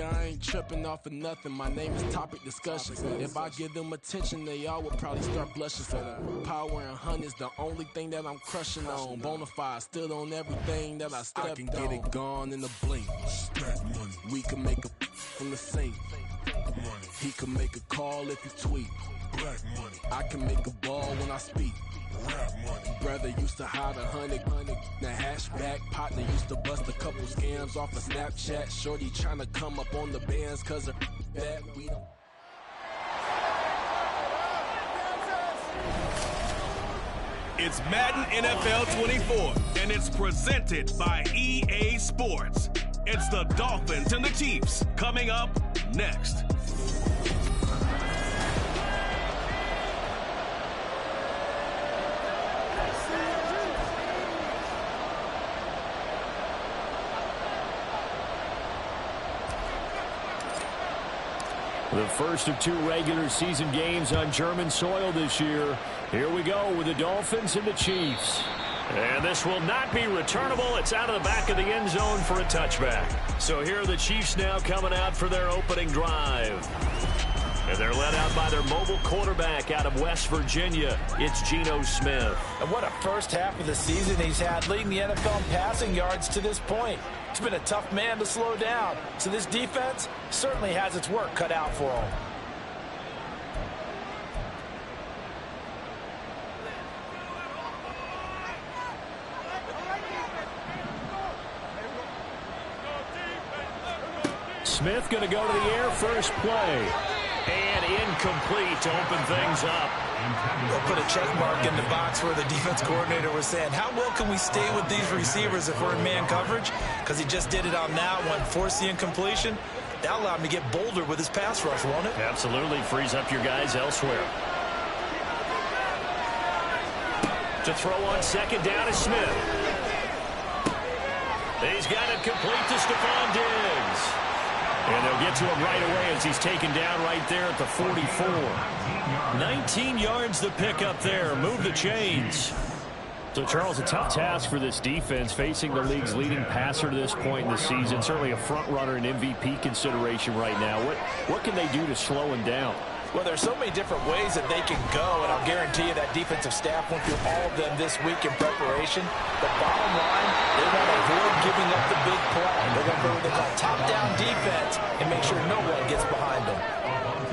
I ain't tripping off of nothing. My name is Topic Discussions. If I give them attention, they all would probably start blushing. Power and honey's the only thing that I'm crushing on. Bonafide, stood on everything that I stepped on. I can get it gone in a blink. We can make a from the sink. He can make a call if you tweet. I can make a ball when I speak. Brother used to hide 100. The hashback partner used to bust a couple scams off of Snapchat. Shorty tryna come up on the bands cause of that we don't. It's Madden NFL 24, and it's presented by EA Sports. It's the Dolphins and the Chiefs coming up next. The first of two regular season games on German soil this year. Here we go with the Dolphins and the Chiefs. And this will not be returnable. It's out of the back of the end zone for a touchback. So here are the Chiefs now coming out for their opening drive. And they're led out by their mobile quarterback out of West Virginia. It's Geno Smith. And what a first half of the season he's had, leading the NFL in passing yards to this point. He's been a tough man to slow down. So this defense certainly has its work cut out for him. Smith going to go to the air first play. And incomplete to open things up. They'll put a check mark in the box where the defense coordinator was saying, how well can we stay with these receivers if we're in man coverage? Because he just did it on that one, forced the incompletion. That allowed him to get bolder with his pass rush, won't it? Absolutely. Frees up your guys elsewhere. To throw on second down is Smith. He's got it complete to Stephon Diggs. And they'll get to him right away as he's taken down right there at the 44. 19 yards to pick up there. Move the chains. So, Charles, a tough task for this defense facing the league's leading passer to this point in the season. Certainly a front runner in MVP consideration right now. What can they do to slow him down? Well, there's so many different ways that they can go, and I'll guarantee you that defensive staff went through all of them this week in preparation. The bottom line, they want to avoid giving up the big play. They're going to go what they call top-down defense and make sure no one gets behind them.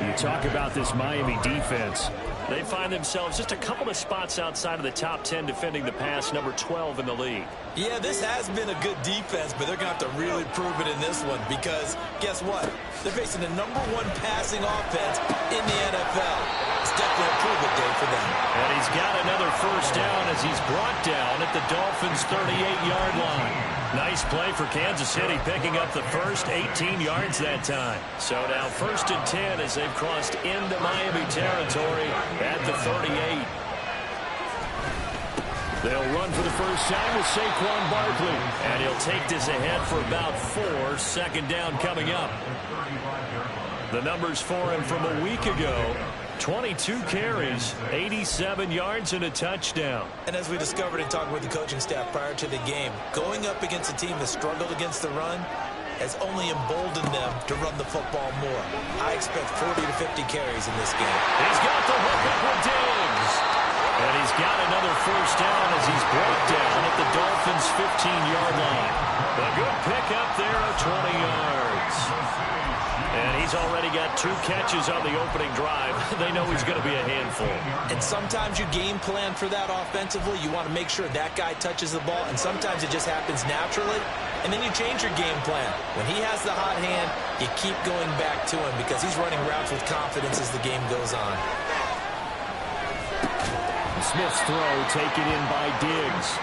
You talk about this Miami defense. They find themselves just a couple of spots outside of the top 10 defending the pass, number 12 in the league. Yeah, this has been a good defense, but they're going to have to really prove it in this one because guess what? They're facing the number one passing offense in the NFL. It's definitely a prove-it day for them. And he's got another first down as he's brought down at the Dolphins' 38-yard line. Nice play for Kansas City, picking up the first 18 yards that time. So now 1st and 10 as they've crossed into Miami territory at the 38. They'll run for the first time with Saquon Barkley. And he'll take this ahead for about 4. Second down coming up. The numbers for him from a week ago. 22 carries, 87 yards, and a touchdown. And as we discovered in talking with the coaching staff prior to the game, going up against a team that struggled against the run has only emboldened them to run the football more. I expect 40 to 50 carries in this game. He's got the hook up with Diggs. And he's got another first down as he's brought down at the Dolphins' 15-yard line. A good pickup there of 20 yards. And he's already got 2 catches on the opening drive. They know he's going to be a handful. And sometimes you game plan for that offensively. You want to make sure that guy touches the ball, and sometimes it just happens naturally. And then you change your game plan. When he has the hot hand, you keep going back to him because he's running routes with confidence as the game goes on. Smith's throw taken in by Diggs.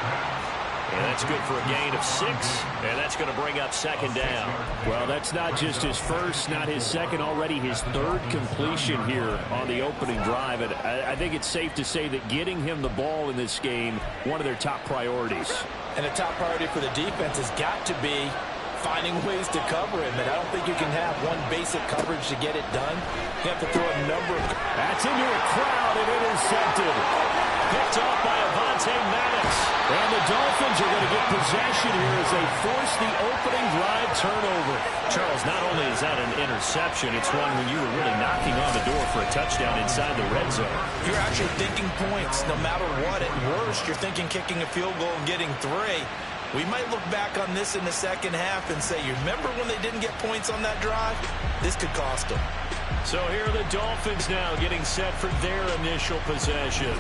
And that's good for a gain of 6, and that's going to bring up second down. Well, that's not just his first, not his second, already his 3rd completion here on the opening drive. And I think it's safe to say that getting him the ball in this game, one of their top priorities. And the top priority for the defense has got to be finding ways to cover him. And I don't think you can have one basic coverage to get it done. You have to throw a number of... That's into a crowd and intercepted. picked off by Avonte Maddox. And the Dolphins are going to get possession here as they force the opening drive turnover. Charles, not only is that an interception, it's one when you were really knocking on the door for a touchdown inside the red zone. You're actually thinking points no matter what. At worst, you're thinking kicking a field goal and getting 3. We might look back on this in the second half and say, you remember when they didn't get points on that drive? This could cost them. So here are the Dolphins now getting set for their initial possession.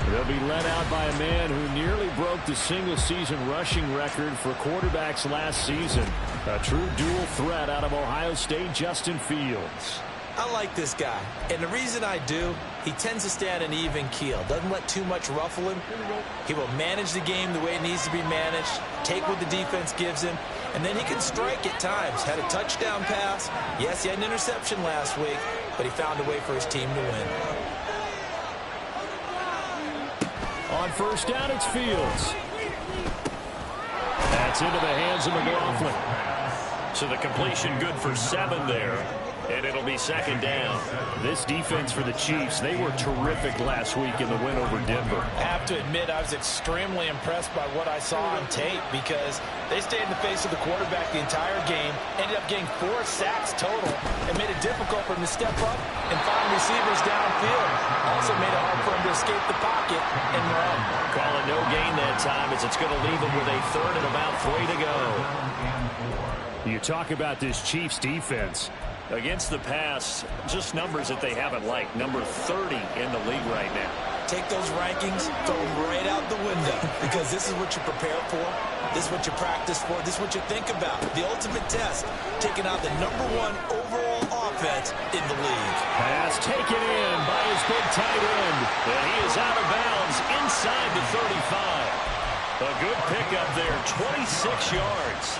They'll be led out by a man who nearly broke the single-season rushing record for quarterbacks last season. A true dual threat out of Ohio State, Justin Fields. I like this guy, and the reason I do, he tends to stay on an even keel. Doesn't let too much ruffle him. He will manage the game the way it needs to be managed, take what the defense gives him, and then he can strike at times. Had a touchdown pass. Yes, he had an interception last week, but he found a way for his team to win. On first down, it's Fields. That's into the hands of McLaughlin. So the completion good for 7 there. And it'll be second down. This defense for the Chiefs, they were terrific last week in the win over Denver. I have to admit, I was extremely impressed by what I saw on tape because they stayed in the face of the quarterback the entire game, ended up getting 4 sacks total, and made it difficult for him to step up and find receivers downfield. Also made it hard for him to escape the pocket and run. Call it no gain that time as it's going to leave him with a 3rd and about 3 to go. You talk about this Chiefs defense. Against the pass, just numbers that they haven't liked. Number 30 in the league right now. Take those rankings, throw them right out the window because this is what you prepare for. This is what you practice for. This is what you think about. The ultimate test, taking out the number 1 overall offense in the league. Pass taken in by his big tight end. And he is out of bounds inside the 35. A good pickup there, 26 yards.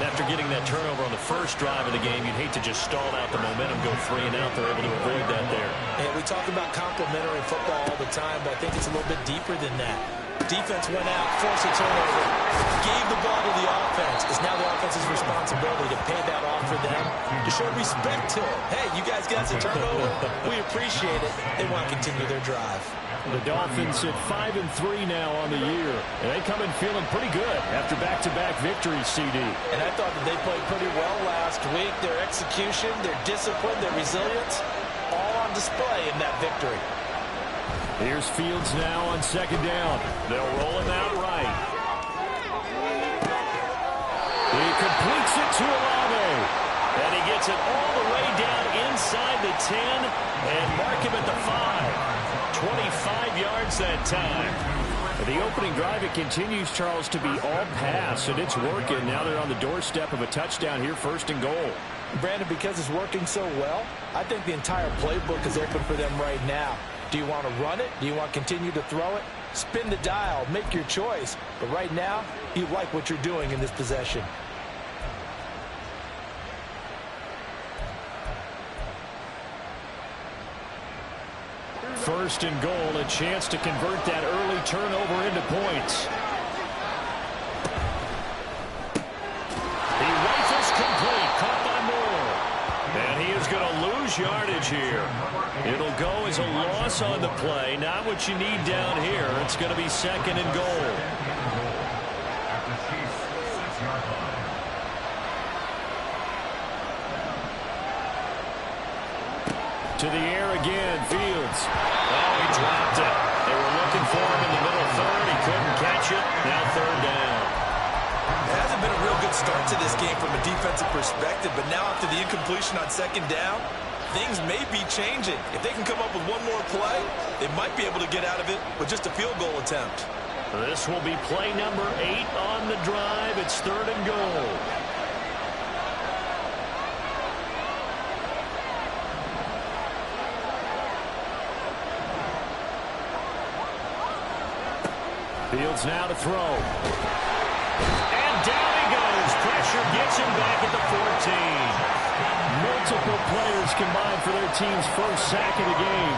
After getting that turnover on the first drive of the game, you'd hate to just stall out the momentum, go 3 and out. They're able to avoid that there. And we talk about complementary football all the time, but I think it's a little bit deeper than that. Defense went out, forced a turnover, gave the ball to the offense. It's now the offense's responsibility to pay that off for them, to show respect to them. Hey, you guys got a turnover. We appreciate it. They want to continue their drive. The Dolphins at 5-3 now on the year. And they come in feeling pretty good after back-to-back victories, CD. And I thought that they played pretty well last week. Their execution, their discipline, their resilience, all on display in that victory. Here's Fields now on second down. They'll roll him out right. He completes it to Olave. And he gets it all the way down inside the 10 and mark him at the 5. 25 yards that time. The opening drive, it continues, Charles, to be all pass, and it's working. Now they're on the doorstep of a touchdown here, 1st and goal. Brandon, because it's working so well, I think the entire playbook is open for them right now. Do you want to run it? Do you want to continue to throw it? Spin the dial, make your choice. But right now, you like what you're doing in this possession. First and goal, a chance to convert that early turnover into points. He rifles complete, caught by Moore. And he is going to lose yardage here. It'll go as a loss on the play. Not what you need down here. It's going to be 2nd and goal. To the air again, Fields. Oh, he dropped it. They were looking for him in the middle 3rd. He couldn't catch it. Now 3rd down. It hasn't been a real good start to this game from a defensive perspective, but now after the incompletion on 2nd down, things may be changing. If they can come up with one more play, they might be able to get out of it with just a field goal attempt. This will be play number 8 on the drive. It's 3rd and goal. Fields now to throw. And down he goes. Pressure gets him back at the 14. Multiple players combined for their team's 1st sack of the game.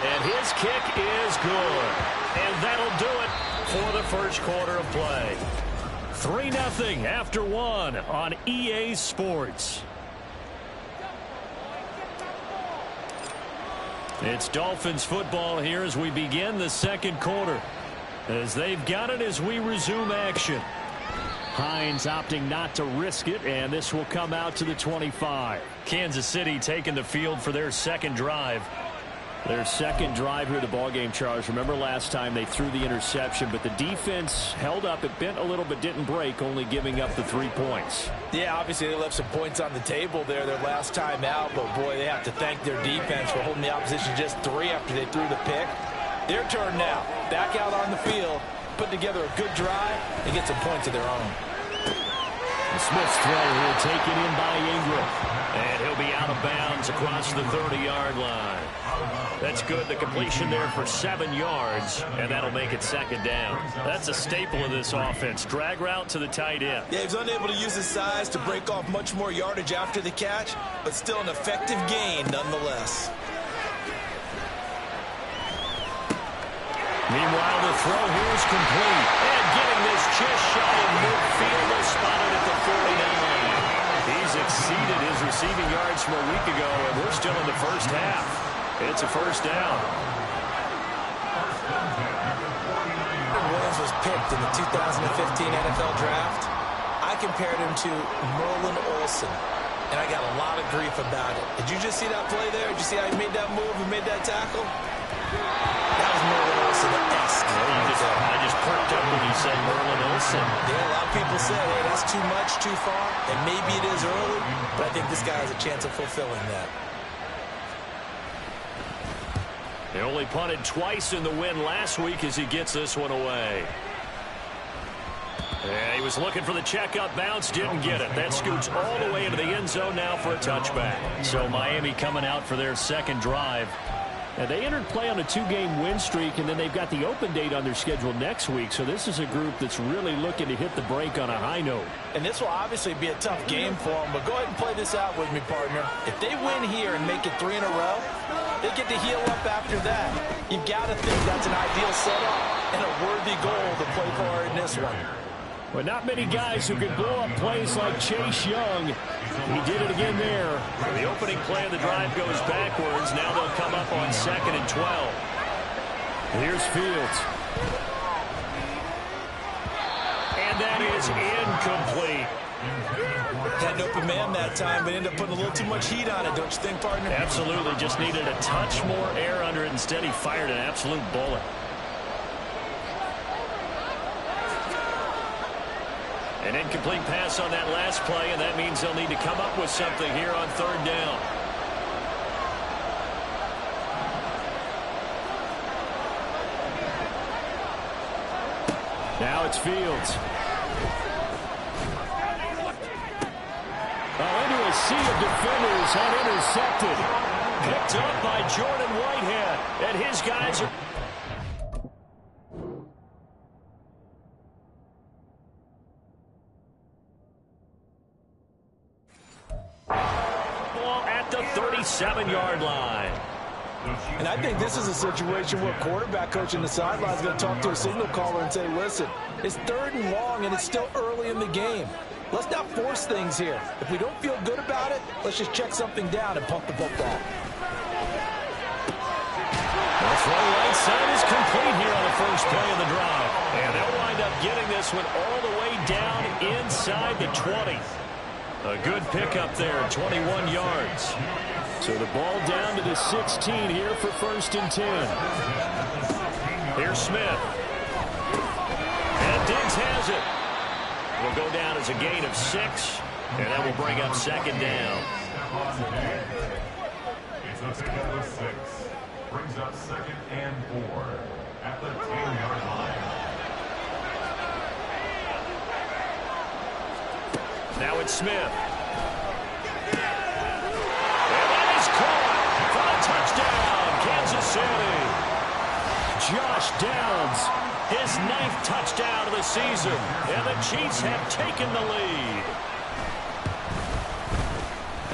And his kick is good. And that'll do it for the 1st quarter of play. 3-0 after 1 on EA Sports. It's Dolphins football here as we begin the second quarter. As they've got it as we resume action. Hines opting not to risk it, and this will come out to the 25. Kansas City taking the field for their second drive. Their second drive here of the ballgame, Charles. Remember last time they threw the interception, but the defense held up. It bent a little but didn't break, only giving up the 3 points. Yeah, obviously they left some points on the table there their last time out, but boy, they have to thank their defense for holding the opposition just 3 after they threw the pick. Their turn now. Back out on the field, put together a good drive, and get some points of their own. The Smith's throw here taken in by Ingram. And he'll be out of bounds across the 30-yard line. That's good. The completion there for 7 yards, and that'll make it second down. That's a staple of this offense. Drag route to the tight end. Yeah, he was unable to use his size to break off much more yardage after the catch, but still an effective gain nonetheless. Meanwhile, the throw here is complete. And getting this just shy of midfield, they'll spot it at the 49. He's exceeded his receiving yards from a week ago, and we're still in the first half. It's a first down. Williams was picked in the 2015 NFL Draft. I compared him to Merlin Olsen, and I got a lot of grief about it. Did you just see that play there? Did you see how he made that move and made that tackle? That was Merlin Olsen-esque. I just perked up when you said Merlin Olsen. Yeah, a lot of people said, hey, that's too much, too far, and maybe it is early, but I think this guy has a chance of fulfilling that. They only punted twice in the win last week as he gets this one away. And he was looking for the checkup bounce, didn't get it. That scoots all the way into the end zone now for a touchback. So Miami coming out for their second drive. And they entered play on a 2-game win streak, and then they've got the open date on their schedule next week. So this is a group that's really looking to hit the break on a high note. And this will obviously be a tough game for them, but go ahead and play this out with me, partner. If they win here and make it 3 in a row, they get to heal up after that. You've got to think that's an ideal setup and a worthy goal to play for in this one. But not many guys who can blow up plays like Chase Young. He did it again there. The opening play of the drive goes backwards. Now they'll come up on 2nd and 12. Here's Fields. And that is incomplete. Had an open man that time, but ended up putting a little too much heat on it, don't you think, partner? Absolutely. Just needed a touch more air under it. Instead, he fired an absolute bullet. An incomplete pass on that last play, and that means they'll need to come up with something here on 3rd down. Now it's Fields. Into a sea of defenders and intercepted. Picked up by Jordan Whitehead, and his guys are... at the 37-yard line. And I think this is a situation where a quarterback coach in the sideline is going to talk to a signal caller and say, listen, it's 3rd and long and it's still early in the game. Let's not force things here. If we don't feel good about it, let's just check something down and pump the football. The throw right side is complete here on the first play of the drive. And they'll wind up getting this one all the way down inside the 20. A good pickup there, 21 yards. So the ball down to the 16 here for 1st and 10. Here's Smith. And Diggs has it. Will go down as a gain of 6, and that will bring up 2nd down. It's a second of 6. Brings up 2nd and 4 at the 10-yard line. Now it's Smith. And that is caught for a touchdown, Kansas City. Josh Downs, his 9th touchdown of the season, and the Chiefs have taken the lead.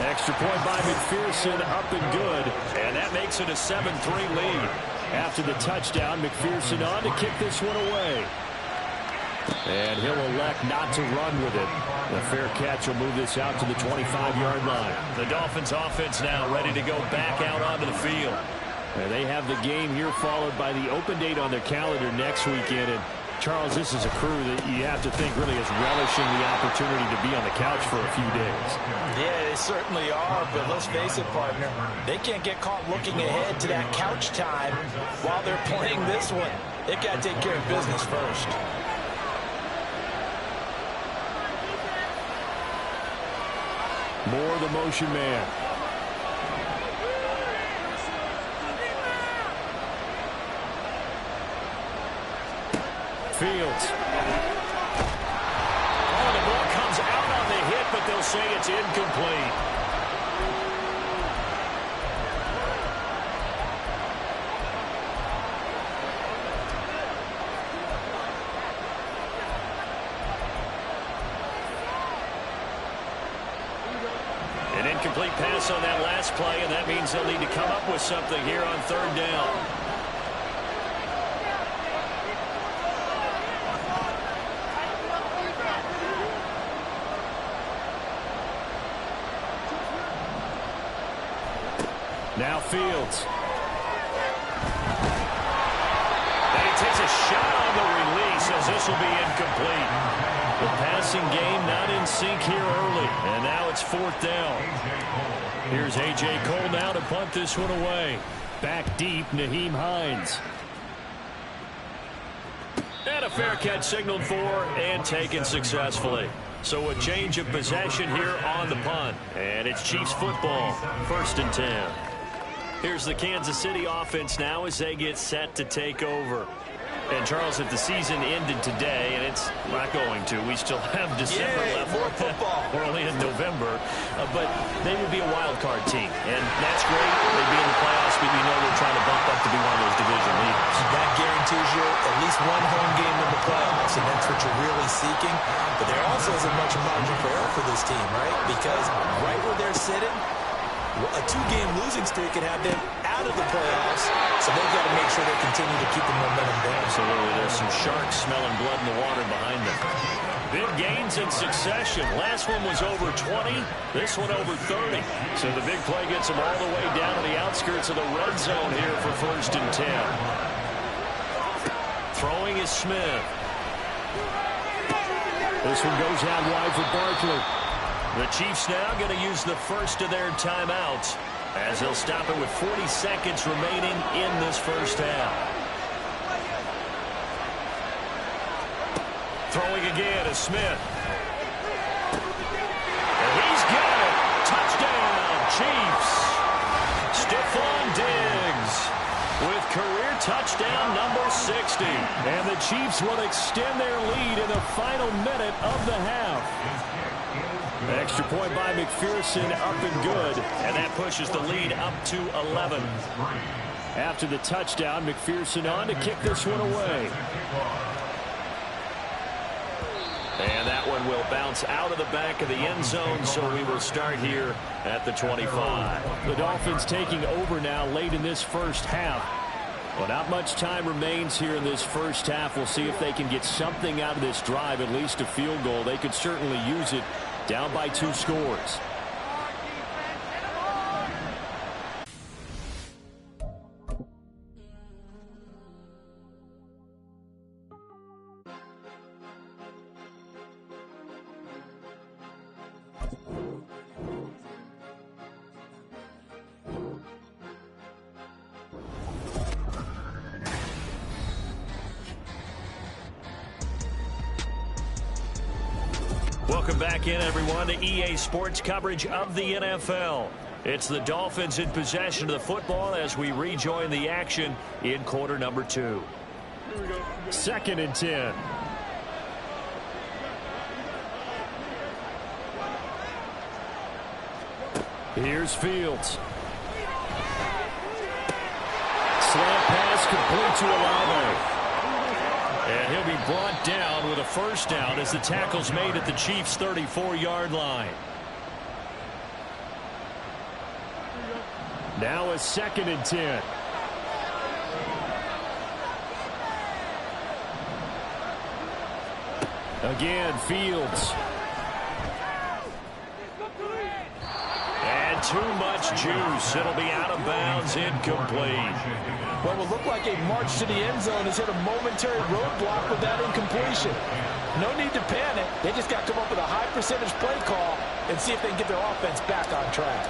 Extra point by McPherson, up and good, and that makes it a 7-3 lead. After the touchdown, McPherson on to kick this one away. And he'll elect not to run with it. The fair catch will move this out to the 25-yard line. The Dolphins offense now ready to go back out onto the field. And they have the game here followed by the open date on their calendar next weekend. And Charles, this is a crew that you have to think really is relishing the opportunity to be on the couch for a few days. Yeah, they certainly are, but let's face it, partner, they can't get caught looking ahead to that couch time while they're playing this one. They've got to take care of business first. Moore, the motion man. Fields. Oh, the ball comes out on the hit, but they'll say it's incomplete. An incomplete pass on that last play, and that means they'll need to come up with something here on third down. Now Fields. And he takes a shot on the release as this will be incomplete. The passing game not in sync here early. And now it's fourth down. Here's A.J. Cole now to punt this one away. Back deep, Nyheim Hines. And a fair catch signaled for and taken successfully. So a change of possession here on the punt. And it's Chiefs football, 1st and 10. Here's the Kansas City offense now as they get set to take over. And, Charles, if the season ended today, and it's not going to, we still have December left. More football. We're only in November. But they would be a wild card team. And that's great. They'd be in the playoffs, but you know they're trying to bump up to be one of those division leaders. That guarantees you at least one home game in the playoffs, and that's what you're really seeking. But there also isn't much margin for error for this team, right? Because right where they're sitting, a 2-game losing streak could have them out of the playoffs, so they've got to make sure they continue to keep the momentum down. Absolutely. There's some sharks smelling blood in the water behind them. Big gains in succession. Last one was over 20. This one over 30. So the big play gets them all the way down to the outskirts of the red zone here for 1st and 10. Throwing is Smith. This one goes out wide for Barkley. The Chiefs now going to use the first of their timeouts as they'll stop it with 40 seconds remaining in this first half. Throwing again is Smith. And he's got it. Touchdown, Chiefs. Stephon Diggs with career touchdown number 60. And the Chiefs will extend their lead in the final minute of the half. Extra point by McPherson, up and good. And that pushes the lead up to 11. After the touchdown, McPherson on to kick this one away. And that one will bounce out of the back of the end zone, so we will start here at the 25. The Dolphins taking over now late in this first half. Well, not much time remains here in this first half. We'll see if they can get something out of this drive, at least a field goal. They could certainly use it. Down by 2 scores. Welcome back in, everyone, to EA Sports coverage of the NFL. It's the Dolphins in possession of the football as we rejoin the action in quarter number 2. 2nd and 10. Here's Fields. Slant pass complete to Olave. And he'll be brought down with a first down as the tackle's made at the Chiefs' 34-yard line. Now a 2nd and 10. Again, Fields. And too much juice. It'll be out of bounds, incomplete. What will look like a march to the end zone has hit a momentary roadblock with that incompletion. No need to panic. They just got to come up with a high percentage play call and see if they can get their offense back on track.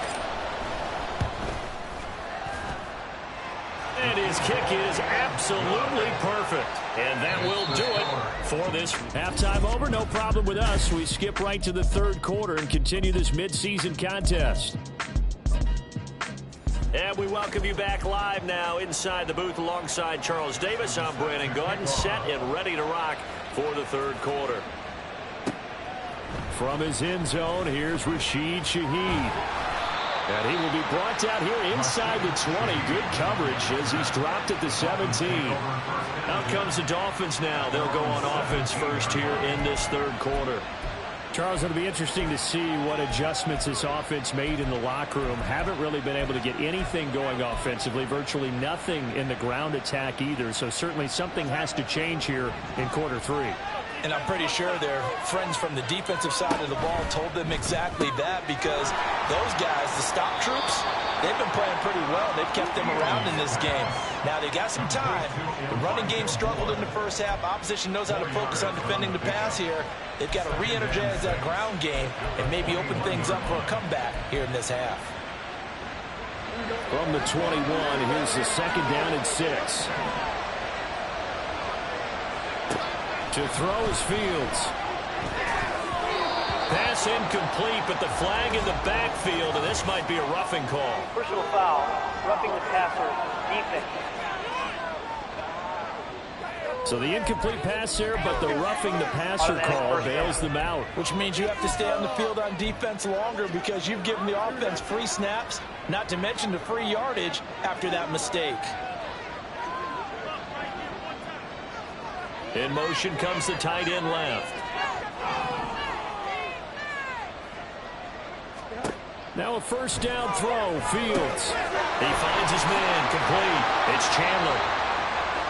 And his kick is absolutely perfect. And that will do it for this. Halftime over, no problem with us. We skip right to the third quarter and continue this midseason contest. And we welcome you back live now inside the booth alongside Charles Davis. I'm Brandon Gordon, set and ready to rock for the third quarter. From his end zone, here's Rashid Shaheed. And he will be brought down here inside the 20. Good coverage as he's dropped at the 17. Out comes the Dolphins now. They'll go on offense first here in this third quarter. Charles, it'll be interesting to see what adjustments this offense made in the locker room. Haven't really been able to get anything going offensively. Virtually nothing in the ground attack either. So certainly something has to change here in quarter three. And I'm pretty sure their friends from the defensive side of the ball told them exactly that, because those guys, the stop troops, they've been playing pretty well. They've kept them around in this game. Now, they got some time. The running game struggled in the first half. Opposition knows how to focus on defending the pass here. They've got to re-energize that ground game and maybe open things up for a comeback here in this half. From the 21, here's the second down and 6. To throw is Fields. Pass incomplete, but the flag in the backfield, and this might be a roughing call. Personal foul, roughing the passer, defense. So the incomplete pass there, but the roughing the passer call bails them out. Which means you have to stay on the field on defense longer because you've given the offense free snaps, not to mention the free yardage after that mistake. In motion comes the tight end left. Now a first down throw, Fields. He finds his man, complete. It's Chandler.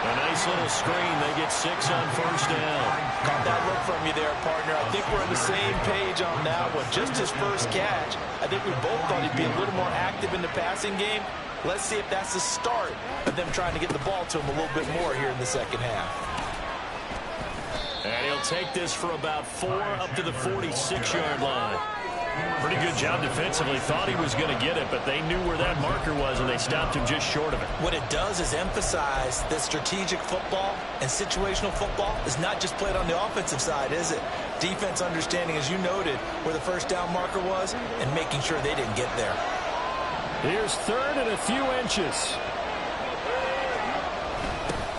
A nice little screen. They get 6 on first down. Caught that look from you there, partner. I think we're on the same page on that one. Just his first catch. I think we both thought he'd be a little more active in the passing game. Let's see if that's the start of them trying to get the ball to him a little bit more here in the second half. And he'll take this for about 4 up to the 46-yard line. Pretty good job defensively. Thought he was going to get it, but they knew where that marker was, and they stopped him just short of it. What it does is emphasize that strategic football and situational football is not just played on the offensive side, is it? Defense understanding, as you noted, where the first down marker was and making sure they didn't get there. Here's third and a few inches.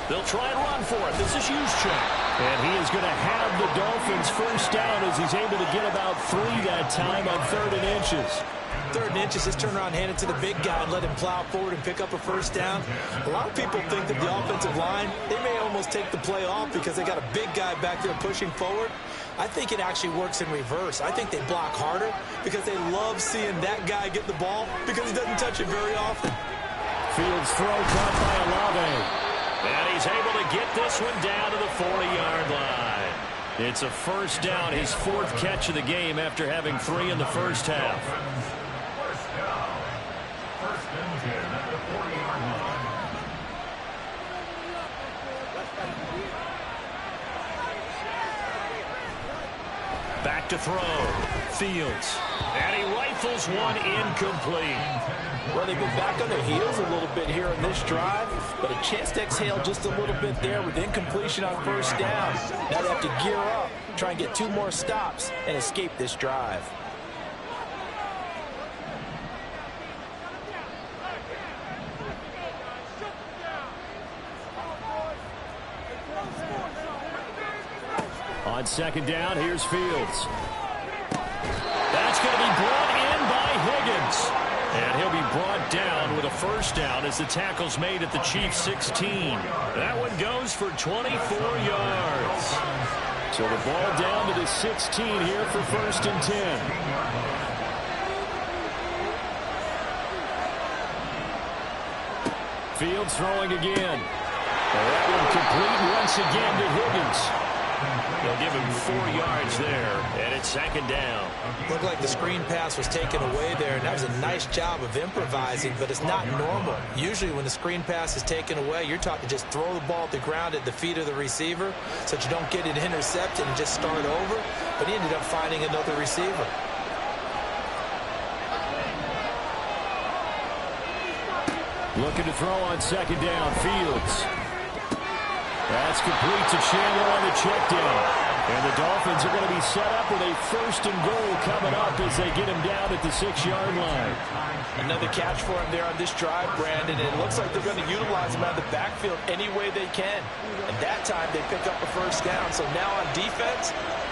They'll try and run for it. This is Juszczyk. And he is going to have the Dolphins first down as he's able to get about 3 that time on 3rd and inches. 3rd and inches, just turn around, hand it to the big guy and let him plow forward and pick up a first down. A lot of people think that the offensive line, they may almost take the play off because they got a big guy back there pushing forward. I think it actually works in reverse. I think they block harder because they love seeing that guy get the ball because he doesn't touch it very often. Fields throw caught by Olave. And he's able to get this one down to the 40-yard line. It's a first down, his 4th catch of the game after having 3 in the first half. First down. First and 10 at the 40-yard line. Back to throw. Fields. And he rifles one incomplete. Well, they've been back on their heels a little bit here on this drive, but a chance to exhale just a little bit there with incompletion on first down. Now they have to gear up, try and get 2 more stops and escape this drive. On second down, here's Fields. That's going to be brought in by Higgins. And he'll be brought down with a first down as the tackle's made at the Chiefs' 16. That one goes for 24 yards. So the ball down to the 16 here for 1st and 10. Fields throwing again. And that one complete once again to Higgins. They'll give him 4 yards there, and it's second down. Looked like the screen pass was taken away there, and that was a nice job of improvising, but it's not normal. Usually when the screen pass is taken away, you're taught to just throw the ball at the ground at the feet of the receiver so that you don't get it intercepted and just start over, but he ended up finding another receiver. Looking to throw on second down. Fields. That's complete to Chandler on the check down. And the Dolphins are going to be set up with a 1st and goal coming up as they get him down at the 6-yard line. Another catch for him there on this drive, Brandon, and it looks like they're going to utilize him out of the backfield any way they can. And that time they pick up a 1st down. So now on defense,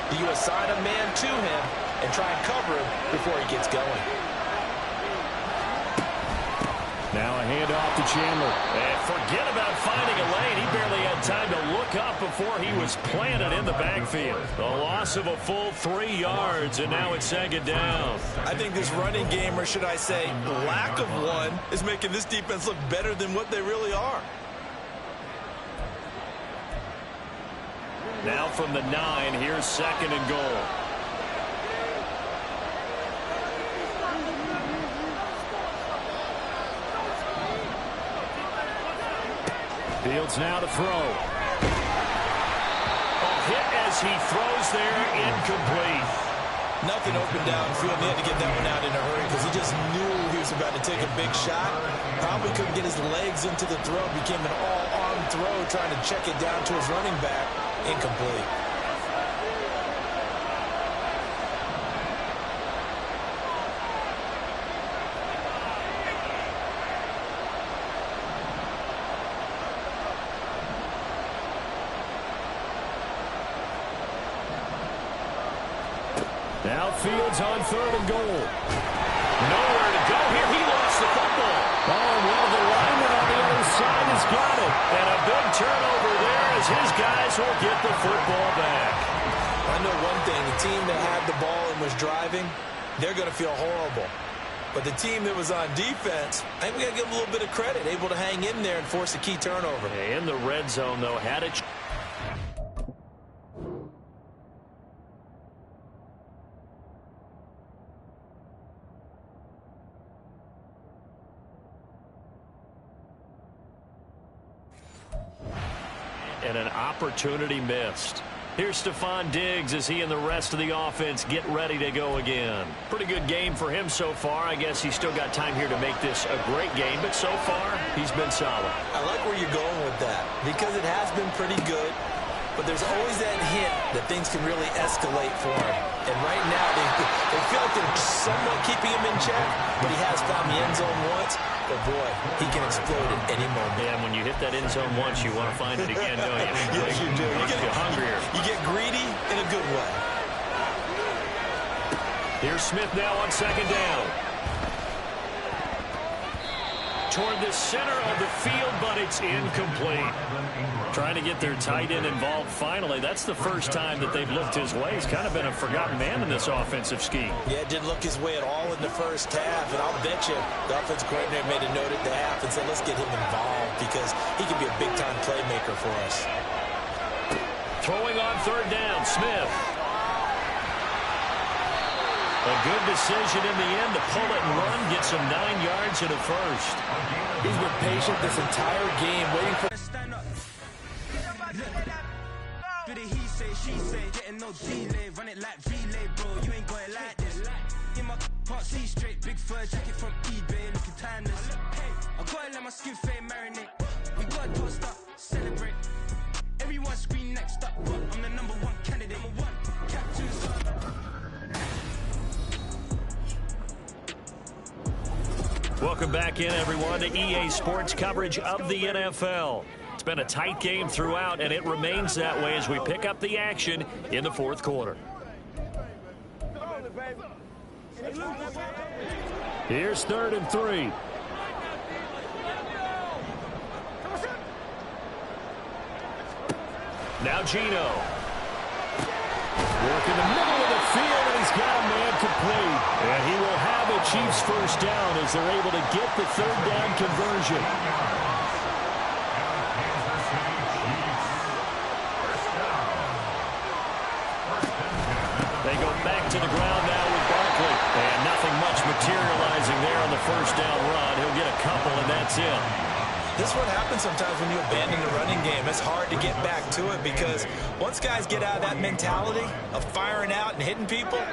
do you assign a man to him and try and cover him before he gets going? Now a handoff to Chandler. And forget about finding a lane. He barely had time to look up before he was planted in the backfield. The loss of a full 3 yards, and now it's second down. I think this running game, or should I say lack of one, is making this defense look better than what they really are. Now from the 9, here's 2nd and goal. Fields now to throw. A hit as he throws there, incomplete. Nothing open downfield. He had to get that one out in a hurry because he just knew he was about to take a big shot. Probably couldn't get his legs into the throw. Became an all-arm throw trying to check it down to his running back. Incomplete. Now Fields on 3rd and goal. Nowhere to go here. He lost the football. Oh, well, the lineman on the other side has got it. And a big turnover there as his guys will get the football back. I know one thing. The team that had the ball and was driving, they're going to feel horrible. But the team that was on defense, I think we got to give them a little bit of credit, able to hang in there and force a key turnover. In the red zone, though, had it. And an opportunity missed. Here's Stephon Diggs as he and the rest of the offense get ready to go again. Pretty good game for him so far. I guess he's still got time here to make this a great game, but so far, he's been solid. I like where you're going with that because it has been pretty good, but there's always that hint that things can really escalate for him. And right now, they feel like they're somewhat keeping him in check, but he has found the end zone once. But boy, he can explode at any moment. Yeah, and when you hit that end zone once, you want to find it again, don't you? Yes, you do. You get hungrier. You get greedy in a good way. Here's Smith now on 2nd down. Toward the center of the field, but it's incomplete. Trying to get their tight end involved finally. That's the first time that they've looked his way. He's kind of been a forgotten man in this offensive scheme. Yeah, it didn't look his way at all in the first half, and I'll bet you the offensive coordinator made a note at the half and said, let's get him involved because he can be a big-time playmaker for us. Throwing on 3rd down, Smith. A good decision in the end to pull it and run, get some 9 yards and a 1st. He's been patient this entire game, waiting for... Stand up. Bit of he say, she say, getting no delay, run it like relay, bro. You ain't got it like this. In my can't see straight, big fur jacket from eBay, looking timeless. I gotta let my skin fade marinate. We gotta toast up, celebrate. Everyone scream next up, but I'm the #1 candidate. Captain's Welcome back in, everyone, to EA Sports coverage of the NFL. It's been a tight game throughout, and it remains that way as we pick up the action in the 4th quarter. Here's 3rd and 3. Now Gino. Work in the middle of the field, and he's got a man complete. And he will have a Chiefs 1st down as they're able to get the 3rd down conversion. They go back to the ground now with Barkley. And nothing much materializing there on the first down run. He'll get a couple, and that's it. This is what happens sometimes when you abandon the running game. It's hard to get back to it because once guys get out of that mentality of firing out and hitting people,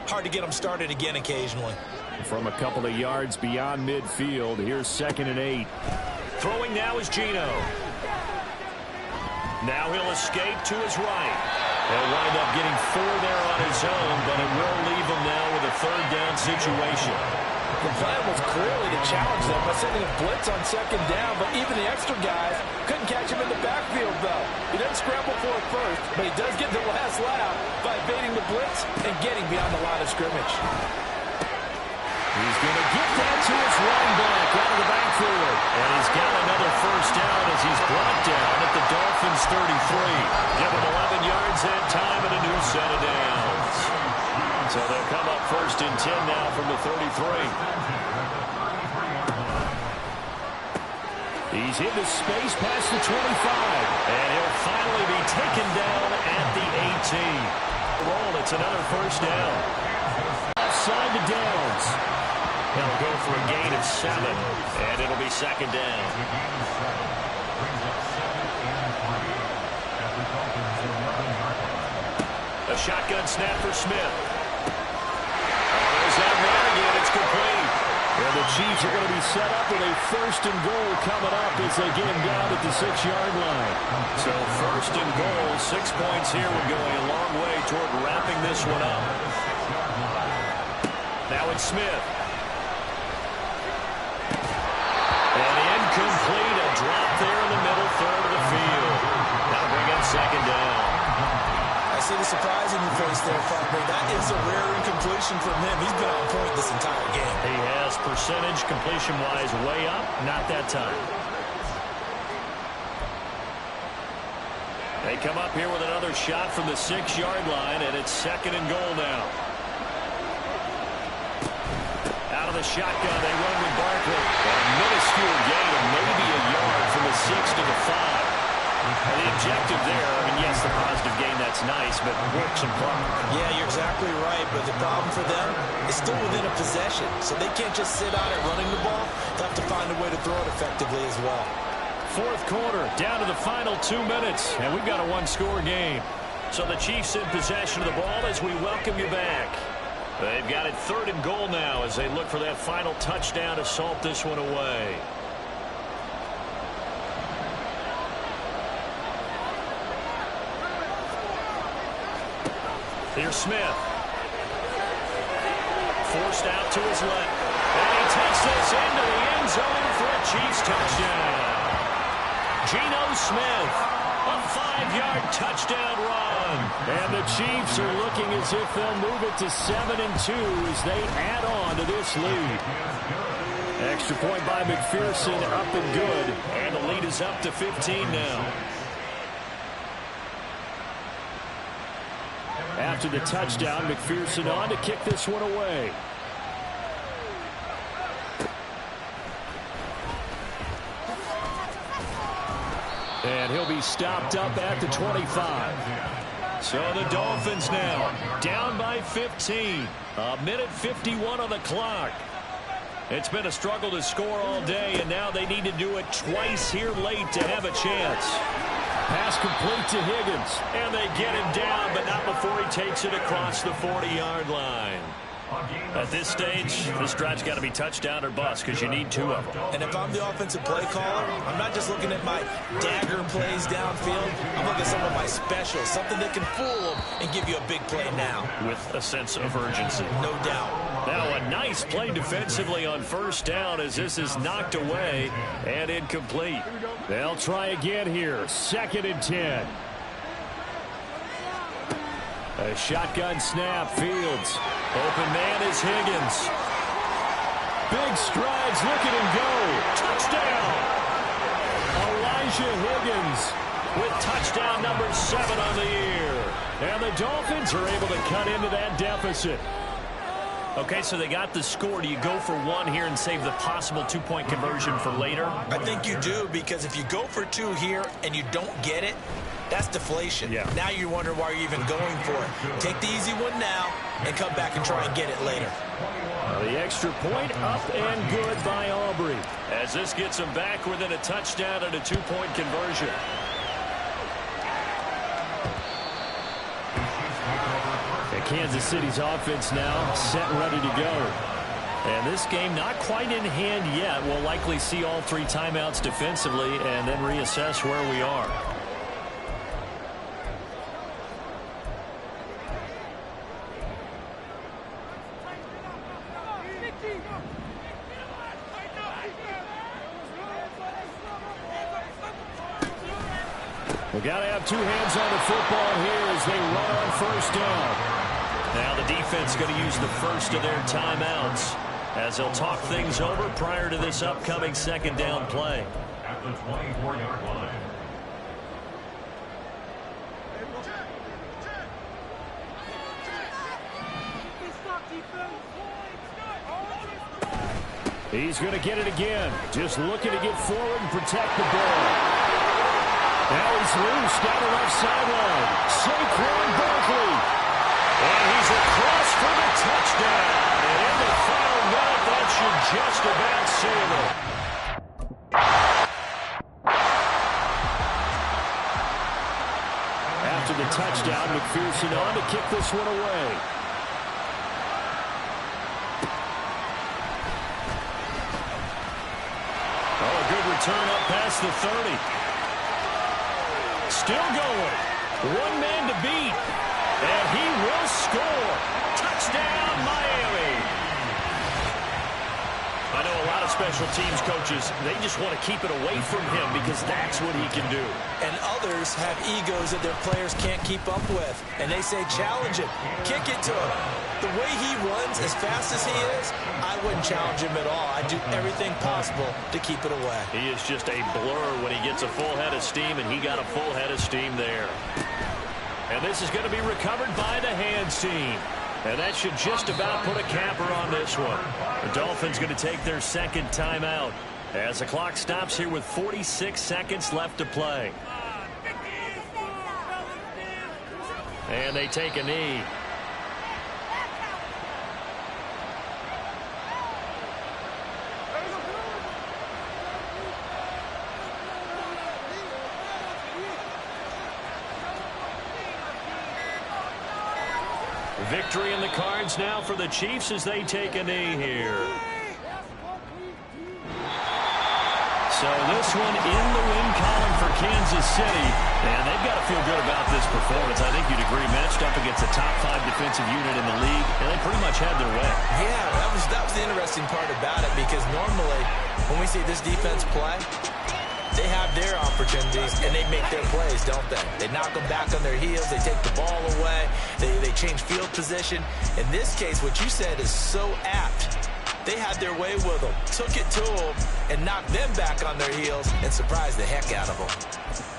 hard to get them started again occasionally. From a couple of yards beyond midfield, here's 2nd and 8. Throwing now is Geno. Now he'll escape to his right. He'll wind up getting 4 there on his own, but it will leave him now with a 3rd down situation. The plan was clearly to challenge them by sending a blitz on 2nd down, but even the extra guys couldn't catch him in the backfield, though. He doesn't scramble for it first, but he does get the last laugh by evading the blitz and getting beyond the line of scrimmage. He's going to get that to his running back out of the backfield. And he's got another 1st down as he's brought down at the Dolphins' 33. Give him 11 yards that time and a new set of downs. So they'll come up 1st and 10 now from the 33. He's into space past the 25. And he'll finally be taken down at the 18. Roll, it's another 1st down. Outside the downs. He'll go for a gain of 7. And it'll be 2nd down. A shotgun snap for Smith. There's that run again. It's complete. And the Chiefs are going to be set up with a 1st and goal coming up as they get him down at the 6-yard line. So 1st and goal, 6 points here would go a long way toward wrapping this one up. Now it's Smith. And incomplete. A drop there in the middle 3rd of the field. That'll bring up 2nd down. I see the surprise in your face there, Farber. That is a rare incompletion from him. He's been on point this entire game. He has percentage completion-wise way up. Not that time. They come up here with another shot from the 6-yard line, and it's 2nd and goal now. Out of the shotgun, they run with Barkley. A minuscule gain of maybe a yard from the 6 to the 5. And the objective there, I mean, yes, the positive gain, that's nice, but works in front. Yeah, you're exactly right, but the problem for them is still within a possession, so they can't just sit on it running the ball. They have to find a way to throw it effectively as well. 4th quarter, down to the final 2 minutes, and we've got a 1-score game. So the Chiefs in possession of the ball as we welcome you back. They've got it 3rd and goal now as they look for that final touchdown to salt this one away. Here's Smith. Forced out to his left. And he takes this into the end zone for a Chiefs touchdown. Geno Smith, a 5-yard touchdown run. And the Chiefs are looking as if they'll move it to 7-2 as they add on to this lead. Extra point by McPherson, up and good. And the lead is up to 15 now. After the touchdown, McPherson on to kick this one away. And he'll be stopped up at the 25. So the Dolphins now down by 15. A minute 51 on the clock. It's been a struggle to score all day, and now they need to do it twice here late to have a chance. Pass complete to Higgins, and they get him down, but not before he takes it across the 40-yard line. At this stage, this drive's got to be touchdown or bust because you need 2 of them. And if I'm the offensive play caller, I'm not just looking at my dagger plays downfield. I'm looking at some of my specials, something that can fool them and give you a big play now. With a sense of urgency. No doubt. Now a nice play defensively on 1st down as this is knocked away and incomplete. They'll try again here. 2nd and 10. A shotgun snap. Fields. Open man is Higgins. Big strides. Look at him go. Touchdown. Elijah Higgins with touchdown number 7 on the year. And the Dolphins are able to cut into that deficit. Okay, so they got the score. Do you go for one here and save the possible two-point conversion for later? I think you do, because if you go for two here and you don't get it, that's deflation. Yeah. Now you wonder why you're even going for it. Take the easy one now and come back and try and get it later. The extra point up and good by Aubrey, as this gets them back within a touchdown and a two-point conversion. Kansas City's offense now set and ready to go. And this game not quite in hand yet. We'll likely see all three timeouts defensively and then reassess where we are. We got to have two hands on the football here as they run on first down. Now the defense going to use the first of their timeouts as they'll talk things over prior to this upcoming second down play. At the 24-yard line. He's going to get it again. Just looking to get forward and protect the ball. Now he's loose down the left sideline. Saquon Barkley. And he's across for the touchdown. And in the final minute, that should just about seal it. After the touchdown, McPherson on to kick this one away. Oh, a good return up past the 30. Still going. One man to beat. And he will score. Touchdown, Miami. I know a lot of special teams coaches, they just want to keep it away from him because that's what he can do. And others have egos that their players can't keep up with. And they say, challenge him. Kick it to him. The way he runs as fast as he is, I wouldn't challenge him at all. I'd do everything possible to keep it away. He is just a blur when he gets a full head of steam, and he got a full head of steam there. And this is going to be recovered by the hands team. And that should just about put a capper on this one. The Dolphins going to take their second timeout as the clock stops here with 46 seconds left to play. And they take a knee. Victory in the cards now for the Chiefs as they take a knee here. So this one in the win column for Kansas City. And they've got to feel good about this performance. I think you'd agree, matched up against a top 5 defensive unit in the league, and they pretty much had their way. Yeah, that was the interesting part about it, because normally when we see this defense play, they have their opportunities, and they make their plays, don't they? They knock them back on their heels. They take the ball away. They change field position. In this case, what you said is so apt. They had their way with them, took it to them, and knocked them back on their heels and surprised the heck out of them.